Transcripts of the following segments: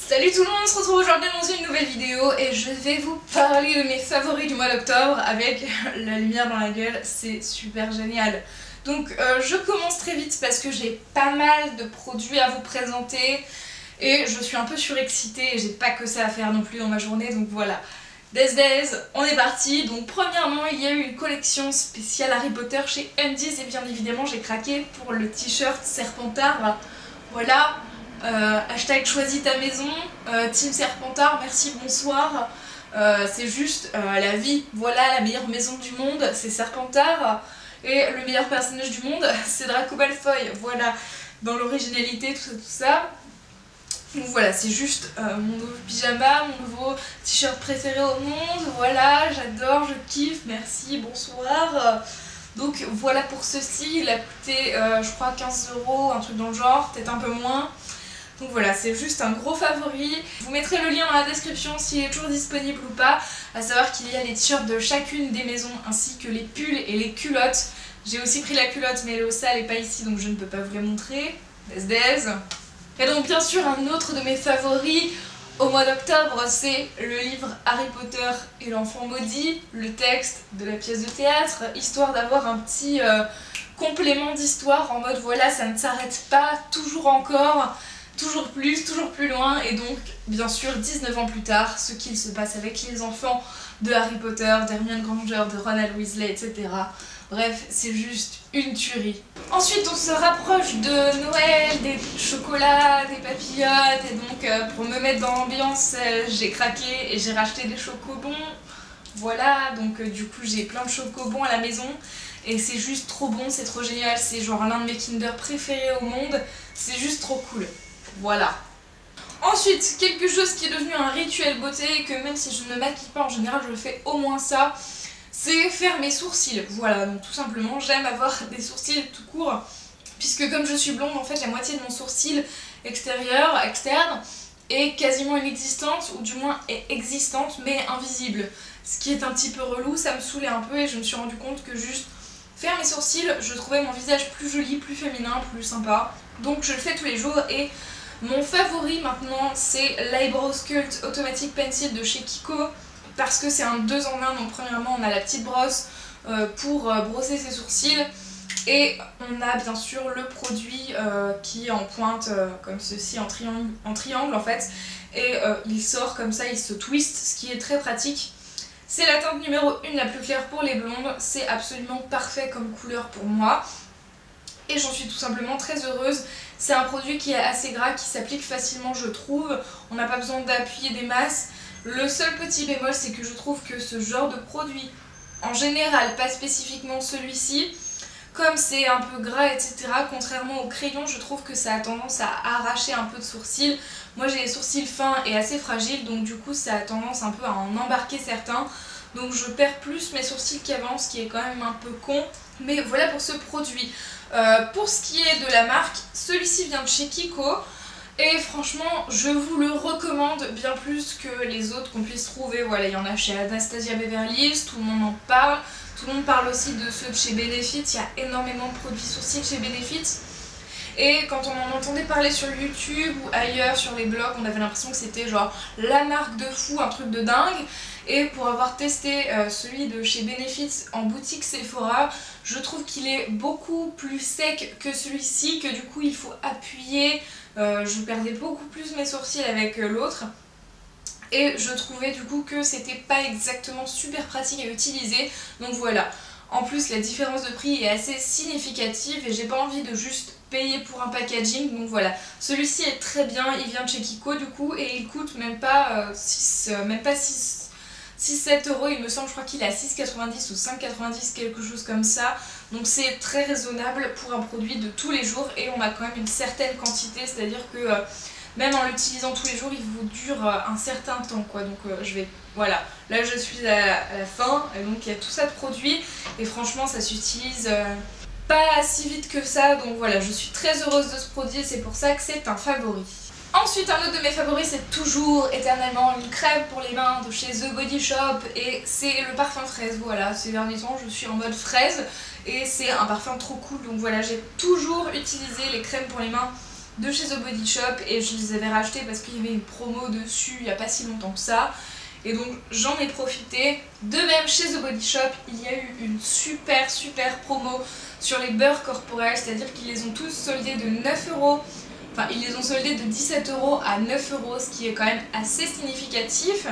Salut tout le monde, on se retrouve aujourd'hui dans une nouvelle vidéo et je vais vous parler de mes favoris du mois d'octobre avec la lumière dans la gueule, c'est super génial. Donc je commence très vite parce que j'ai pas mal de produits à vous présenter et je suis un peu surexcitée et j'ai pas que ça à faire non plus dans ma journée, donc voilà. Des, on est parti. Donc premièrement il y a eu une collection spéciale Harry Potter chez Undies et bien évidemment j'ai craqué pour le t-shirt Serpentard, voilà. Hashtag choisis ta maison, Team Serpentard, merci, bonsoir. C'est juste la vie, voilà la meilleure maison du monde, c'est Serpentard. Et le meilleur personnage du monde, c'est Draco Malfoy, voilà, dans l'originalité, tout ça. Donc voilà, c'est juste mon nouveau pyjama, mon nouveau t-shirt préféré au monde, voilà, j'adore, je kiffe, merci, bonsoir. Donc voilà pour ceci, il a coûté je crois 15 €, un truc dans le genre, peut-être un peu moins. Donc voilà, c'est juste un gros favori. Je vous mettrai le lien dans la description s'il est toujours disponible ou pas. À savoir qu'il y a les t-shirts de chacune des maisons ainsi que les pulls et les culottes. J'ai aussi pris la culotte mais elle est au sale et pas ici donc je ne peux pas vous les montrer. Des. Et donc bien sûr un autre de mes favoris au mois d'octobre c'est le livre Harry Potter et l'enfant maudit, le texte de la pièce de théâtre, histoire d'avoir un petit complément d'histoire en mode voilà ça ne s'arrête pas, toujours encore. Toujours plus loin, et donc bien sûr 19 ans plus tard, ce qu'il se passe avec les enfants de Harry Potter, d'Hermione Granger, de Ronald Weasley, etc. Bref, c'est juste une tuerie. Ensuite on se rapproche de Noël, des chocolats, des papillotes, et donc pour me mettre dans l'ambiance, j'ai craqué et j'ai racheté des chocobons. Voilà, donc du coup j'ai plein de chocobons à la maison. Et c'est juste trop bon, c'est trop génial, c'est genre l'un de mes Kinder préférés au monde, c'est juste trop cool. Voilà. Ensuite, quelque chose qui est devenu un rituel beauté, et que même si je ne maquille pas en général, je fais au moins ça, c'est faire mes sourcils. Voilà, donc tout simplement, j'aime avoir des sourcils tout court, puisque comme je suis blonde, en fait, la moitié de mon sourcil externe, est quasiment inexistante, ou du moins est existante, mais invisible. Ce qui est un petit peu relou, ça me saoulait un peu, et je me suis rendu compte que juste faire mes sourcils, je trouvais mon visage plus joli, plus féminin, plus sympa. Donc je le fais tous les jours et mon favori maintenant c'est l'Eyebrow Sculpt Automatic Pencil de chez Kiko parce que c'est un 2 en 1. Donc premièrement on a la petite brosse pour brosser ses sourcils et on a bien sûr le produit qui est en pointe comme ceci en triangle en fait et il sort comme ça, il se twist, ce qui est très pratique. C'est la teinte numéro 1 la plus claire pour les blondes, c'est absolument parfait comme couleur pour moi. Et j'en suis tout simplement très heureuse. C'est un produit qui est assez gras, qui s'applique facilement je trouve. On n'a pas besoin d'appuyer des masses. Le seul petit bémol c'est que je trouve que ce genre de produit, en général, pas spécifiquement celui-ci, comme c'est un peu gras etc, contrairement au crayon, je trouve que ça a tendance à arracher un peu de sourcils. Moi j'ai les sourcils fins et assez fragiles, donc du coup ça a tendance un peu à en embarquer certains. Donc je perds plus mes sourcils qu'avant, ce qui est quand même un peu con. Mais voilà pour ce produit. Pour ce qui est de la marque, celui-ci vient de chez Kiko. Et franchement, je vous le recommande bien plus que les autres qu'on puisse trouver. Voilà, il y en a chez Anastasia Beverly Hills, tout le monde en parle. Tout le monde parle aussi de ceux de chez Benefit, il y a énormément de produits sourcils chez Benefit. Et quand on en entendait parler sur YouTube ou ailleurs sur les blogs, on avait l'impression que c'était genre la marque de fou, un truc de dingue. Et pour avoir testé celui de chez Benefit en boutique Sephora, je trouve qu'il est beaucoup plus sec que celui-ci, que du coup il faut appuyer. Je perdais beaucoup plus mes sourcils avec l'autre. Et je trouvais du coup que c'était pas exactement super pratique à utiliser. Donc voilà. En plus la différence de prix est assez significative et j'ai pas envie de juste payer pour un packaging. Donc voilà. Celui-ci est très bien, il vient de chez Kiko du coup et il coûte même pas 6-7 € il me semble, je crois qu'il est à 6,90 ou 5,90, quelque chose comme ça. Donc c'est très raisonnable pour un produit de tous les jours et on a quand même une certaine quantité, c'est-à-dire que même en l'utilisant tous les jours il vous dure un certain temps quoi. Donc je vais, voilà, là je suis à la fin et donc il y a tout ça de produits et franchement ça s'utilise pas si vite que ça. Donc voilà, je suis très heureuse de ce produit et c'est pour ça que c'est un favori. Ensuite, un autre de mes favoris, c'est toujours éternellement une crème pour les mains de chez The Body Shop et c'est le parfum fraise. Voilà, ces derniers temps, je suis en mode fraise et c'est un parfum trop cool. Donc voilà, j'ai toujours utilisé les crèmes pour les mains de chez The Body Shop et je les avais rachetés parce qu'il y avait une promo dessus il n'y a pas si longtemps que ça. Et donc j'en ai profité. De même chez The Body Shop, il y a eu une super promo sur les beurres corporels, c'est-à-dire qu'ils les ont tous soldés de 9€. Enfin, ils les ont soldés de 17€ à 9€, ce qui est quand même assez significatif.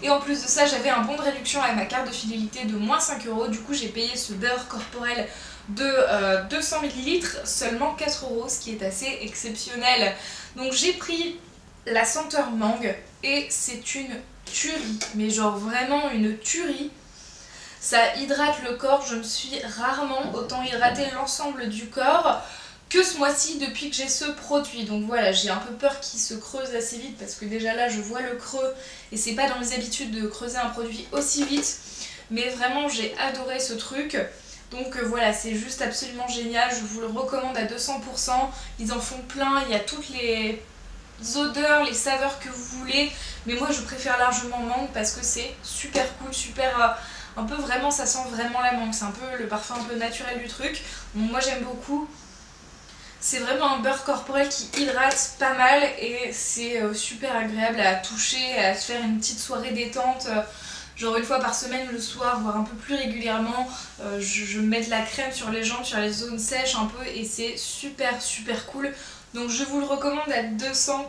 Et en plus de ça, j'avais un bon de réduction avec ma carte de fidélité de moins 5€. Du coup, j'ai payé ce beurre corporel de 200 ml seulement 4€, ce qui est assez exceptionnel. Donc j'ai pris la senteur mangue et c'est une tuerie, mais genre vraiment une tuerie. Ça hydrate le corps, je me suis rarement autant hydratée l'ensemble du corps que ce mois-ci depuis que j'ai ce produit. Donc voilà, j'ai un peu peur qu'il se creuse assez vite parce que déjà là je vois le creux et c'est pas dans mes habitudes de creuser un produit aussi vite. Mais vraiment j'ai adoré ce truc. Donc voilà, c'est juste absolument génial, je vous le recommande à 200%. Ils en font plein, il y a toutes les odeurs, les saveurs que vous voulez, mais moi je préfère largement mangue parce que c'est super cool, super un peu vraiment, ça sent vraiment la mangue, c'est un peu le parfum un peu naturel du truc. Donc moi j'aime beaucoup. C'est vraiment un beurre corporel qui hydrate pas mal et c'est super agréable à toucher, à se faire une petite soirée détente. Genre une fois par semaine le soir, voire un peu plus régulièrement, je mets de la crème sur les jambes, sur les zones sèches un peu et c'est super cool. Donc je vous le recommande à 200%.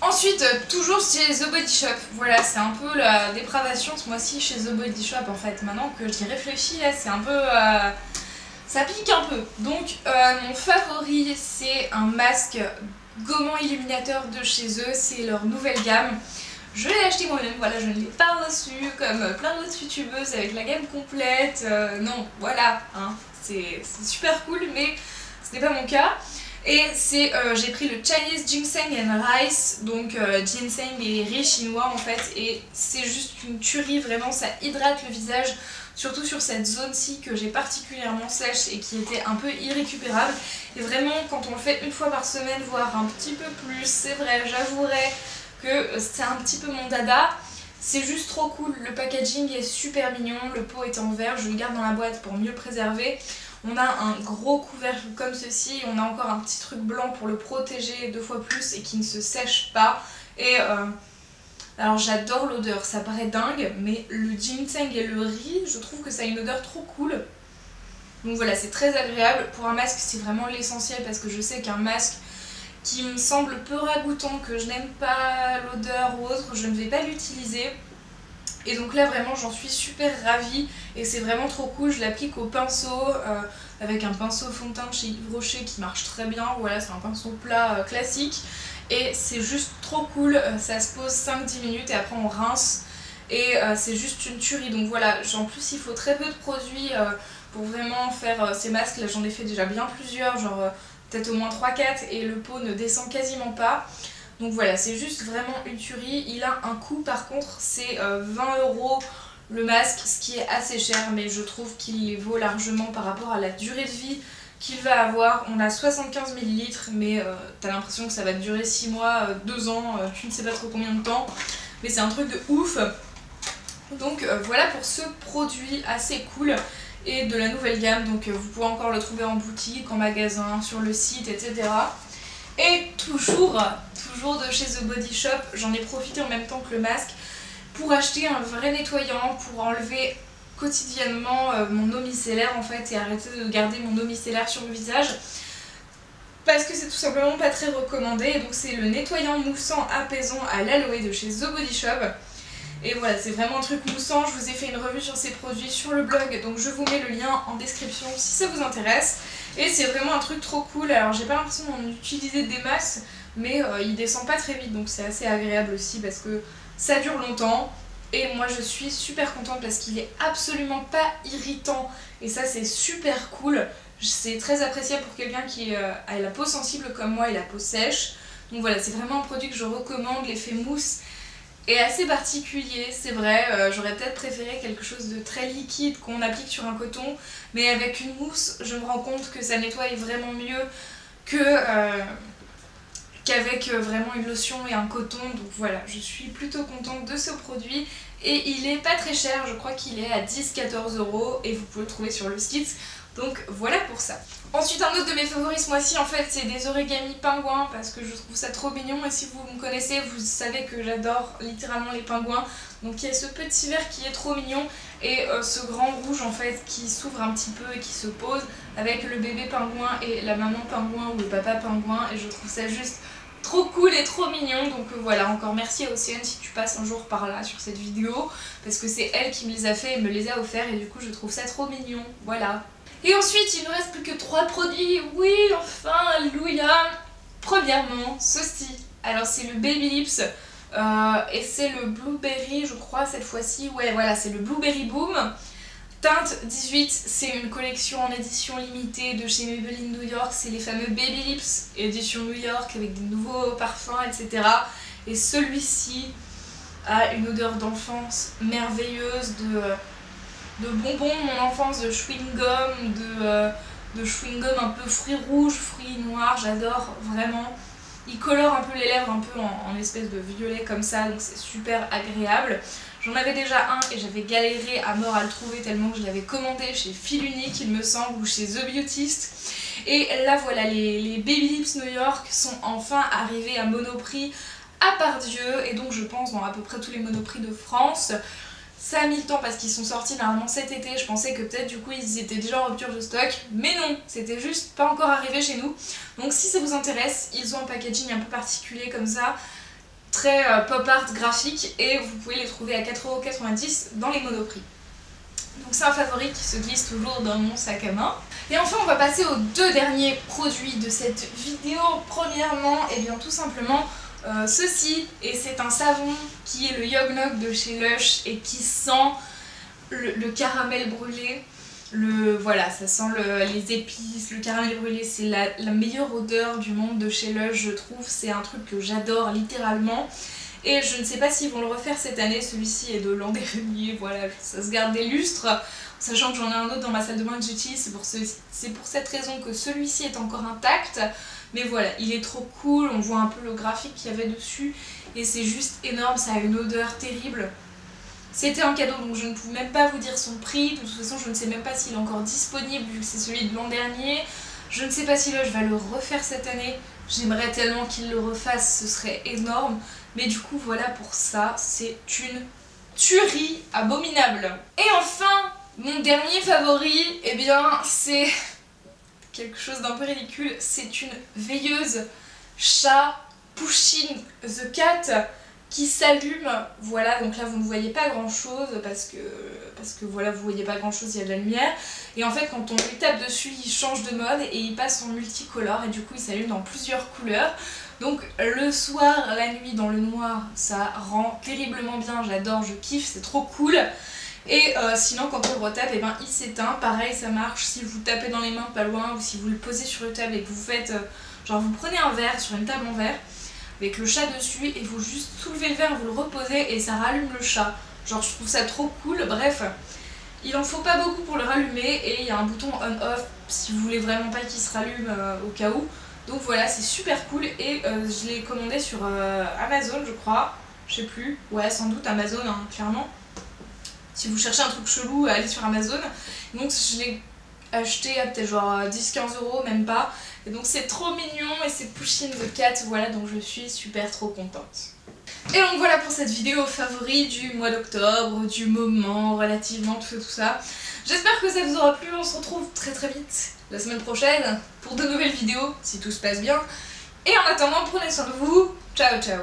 Ensuite, toujours chez The Body Shop. Voilà, c'est un peu la dépravation ce mois-ci chez The Body Shop en fait. Maintenant que j'y réfléchis, là c'est un peu... ça pique un peu. Donc mon favori c'est un masque gommant illuminateur de chez eux. C'est leur nouvelle gamme. Je l'ai acheté moi-même, voilà, je ne l'ai pas reçu comme plein d'autres youtubeuses avec la gamme complète. Non, voilà, hein, c'est super cool, mais ce n'est pas mon cas. Et c'est, j'ai pris le Chinese Ginseng and Rice, donc ginseng et riz chinois en fait, et c'est juste une tuerie, vraiment, ça hydrate le visage, surtout sur cette zone-ci que j'ai particulièrement sèche et qui était un peu irrécupérable. Et vraiment, quand on le fait une fois par semaine, voire un petit peu plus, c'est vrai, j'avouerai que c'est un petit peu mon dada. C'est juste trop cool, le packaging est super mignon, le pot est en verre, je le garde dans la boîte pour mieux le préserver. On a un gros couvercle comme ceci, on a encore un petit truc blanc pour le protéger 2 fois plus et qui ne se sèche pas. Et alors j'adore l'odeur, ça paraît dingue, mais le ginseng et le riz, je trouve que ça a une odeur trop cool. Donc voilà, c'est très agréable. Pour un masque, c'est vraiment l'essentiel parce que je sais qu'un masque qui me semble peu ragoûtant, que je n'aime pas l'odeur ou autre, je ne vais pas l'utiliser. Et donc là vraiment j'en suis super ravie et c'est vraiment trop cool, je l'applique au pinceau avec un pinceau fond de teint chez Yves Rocher qui marche très bien, voilà, c'est un pinceau plat classique et c'est juste trop cool, ça se pose 5-10 minutes et après on rince et c'est juste une tuerie. Donc voilà, en plus il faut très peu de produits pour vraiment faire ces masques, là j'en ai fait déjà bien plusieurs, genre peut-être au moins 3-4 et le pot ne descend quasiment pas. Donc voilà, c'est juste vraiment une tuerie. Il a un coût par contre, c'est 20€ le masque, ce qui est assez cher, mais je trouve qu'il les vaut largement par rapport à la durée de vie qu'il va avoir. On a 75 ml, mais t'as l'impression que ça va durer 6 mois, 2 ans, tu ne sais pas trop combien de temps. Mais c'est un truc de ouf. Donc voilà pour ce produit assez cool et de la nouvelle gamme. Donc vous pouvez encore le trouver en boutique, en magasin, sur le site, etc. Et toujours de chez The Body Shop, j'en ai profité en même temps que le masque pour acheter un vrai nettoyant pour enlever quotidiennement mon eau micellaire en fait et arrêter de garder mon eau micellaire sur le visage parce que c'est tout simplement pas très recommandé. Et donc c'est le nettoyant moussant apaisant à l'aloe de chez The Body Shop. Et voilà, c'est vraiment un truc moussant, je vous ai fait une revue sur ces produits sur le blog, donc je vous mets le lien en description si ça vous intéresse. Et c'est vraiment un truc trop cool, alors j'ai pas l'impression d'en utiliser des masses, mais il descend pas très vite, donc c'est assez agréable aussi parce que ça dure longtemps. Et moi je suis super contente parce qu'il est absolument pas irritant, et ça c'est super cool. C'est très appréciable pour quelqu'un qui a la peau sensible comme moi et la peau sèche. Donc voilà, c'est vraiment un produit que je recommande, l'effet mousse est assez particulier, c'est vrai, j'aurais peut-être préféré quelque chose de très liquide qu'on applique sur un coton, mais avec une mousse, je me rends compte que ça nettoie vraiment mieux qu'avec vraiment une lotion et un coton. Donc voilà, je suis plutôt contente de ce produit et il est pas très cher, je crois qu'il est à 10-14€ et vous pouvez le trouver sur le site. Donc voilà pour ça. Ensuite, un autre de mes favoris ce mois-ci, en fait, c'est des origami pingouins parce que je trouve ça trop mignon. Et si vous me connaissez, vous savez que j'adore littéralement les pingouins. Donc il y a ce petit vert qui est trop mignon et ce grand rouge en fait qui s'ouvre un petit peu et qui se pose avec le bébé pingouin et la maman pingouin ou le papa pingouin. Et je trouve ça juste trop cool et trop mignon. Donc voilà, encore merci à Océane si tu passes un jour par là sur cette vidéo parce que c'est elle qui me les a fait et me les a offerts et du coup je trouve ça trop mignon. Voilà. Et ensuite, il ne reste plus que 3 produits. Oui, enfin, alléluia. Premièrement, ceci. Alors, c'est le Baby Lips. Et c'est le Blueberry, je crois, cette fois-ci. Ouais, voilà, c'est le Blueberry Boom. Teinte 18, c'est une collection en édition limitée de chez Maybelline New York. C'est les fameux Baby Lips, édition New York, avec des nouveaux parfums, etc. Et celui-ci a une odeur d'enfance merveilleuse, de bonbons de mon enfance, de chewing-gum, de chewing-gum un peu fruits rouges, fruits noirs, j'adore vraiment. Il colore un peu les lèvres, un peu en espèce de violet comme ça, donc c'est super agréable. J'en avais déjà un et j'avais galéré à mort à le trouver tellement que je l'avais commandé chez Fil Unique il me semble, ou chez The Beautist. Et là voilà, les Baby Lips New York sont enfin arrivés à Monoprix à Pardieu, et donc je pense dans à peu près tous les Monoprix de France. Ça a mis le temps parce qu'ils sont sortis normalement cet été, je pensais que peut-être du coup ils étaient déjà en rupture de stock, mais non, c'était juste pas encore arrivé chez nous. Donc si ça vous intéresse, ils ont un packaging un peu particulier comme ça, très pop art graphique, et vous pouvez les trouver à 4,90 € dans les Monoprix. Donc c'est un favori qui se glisse toujours dans mon sac à main. Et enfin on va passer aux 2 derniers produits de cette vidéo. Premièrement, et bien tout simplement ceci, et c'est un savon qui est le Yogg-Noggg de chez Lush et qui sent le caramel brûlé. Voilà, ça sent les épices, le caramel brûlé, c'est la meilleure odeur du monde de chez Lush, je trouve. C'est un truc que j'adore littéralement. Et je ne sais pas s'ils vont le refaire cette année, celui-ci est de l'an dernier, voilà, ça se garde des lustres. Sachant que j'en ai un autre dans ma salle de bain que j'utilise, c'est pour cette raison que celui-ci est encore intact. Mais voilà, il est trop cool, on voit un peu le graphique qu'il y avait dessus et c'est juste énorme, ça a une odeur terrible. C'était un cadeau donc je ne peux même pas vous dire son prix, de toute façon je ne sais même pas s'il est encore disponible vu que c'est celui de l'an dernier. Je ne sais pas si là je vais le refaire cette année, j'aimerais tellement qu'il le refasse, ce serait énorme. Mais du coup voilà, pour ça, c'est une tuerie abominable. Et enfin, mon dernier favori, eh bien c'est quelque chose d'un peu ridicule, c'est une veilleuse chat Pushing the Cat qui s'allume. Voilà, donc là vous ne voyez pas grand chose parce que voilà, vous voyez pas grand chose, il y a de la lumière. Et en fait quand on lui tape dessus, il change de mode et il passe en multicolore et du coup il s'allume dans plusieurs couleurs. Donc le soir, la nuit dans le noir, ça rend terriblement bien, j'adore, je kiffe, c'est trop cool. Et sinon quand on le retape, et ben, il s'éteint, pareil ça marche si vous tapez dans les mains pas loin ou si vous le posez sur le table et que vous faites, genre vous prenez un verre sur une table en verre avec le chat dessus et vous juste soulevez le verre, vous le reposez et ça rallume le chat. Genre je trouve ça trop cool, bref. Il en faut pas beaucoup pour le rallumer et il y a un bouton on-off si vous voulez vraiment pas qu'il se rallume au cas où. Donc voilà, c'est super cool et je l'ai commandé sur Amazon je crois, je sais plus, ouais sans doute Amazon hein, clairement. Si vous cherchez un truc chelou, allez sur Amazon. Donc je l'ai acheté à peut-être genre 10-15 €, même pas. Et donc c'est trop mignon et c'est Pushing the Cat, voilà, donc je suis super trop contente. Et donc voilà pour cette vidéo favori du mois d'octobre, du moment, relativement tout ça. J'espère que ça vous aura plu, on se retrouve très très vite la semaine prochaine pour de nouvelles vidéos, si tout se passe bien. Et en attendant, prenez soin de vous, ciao ciao.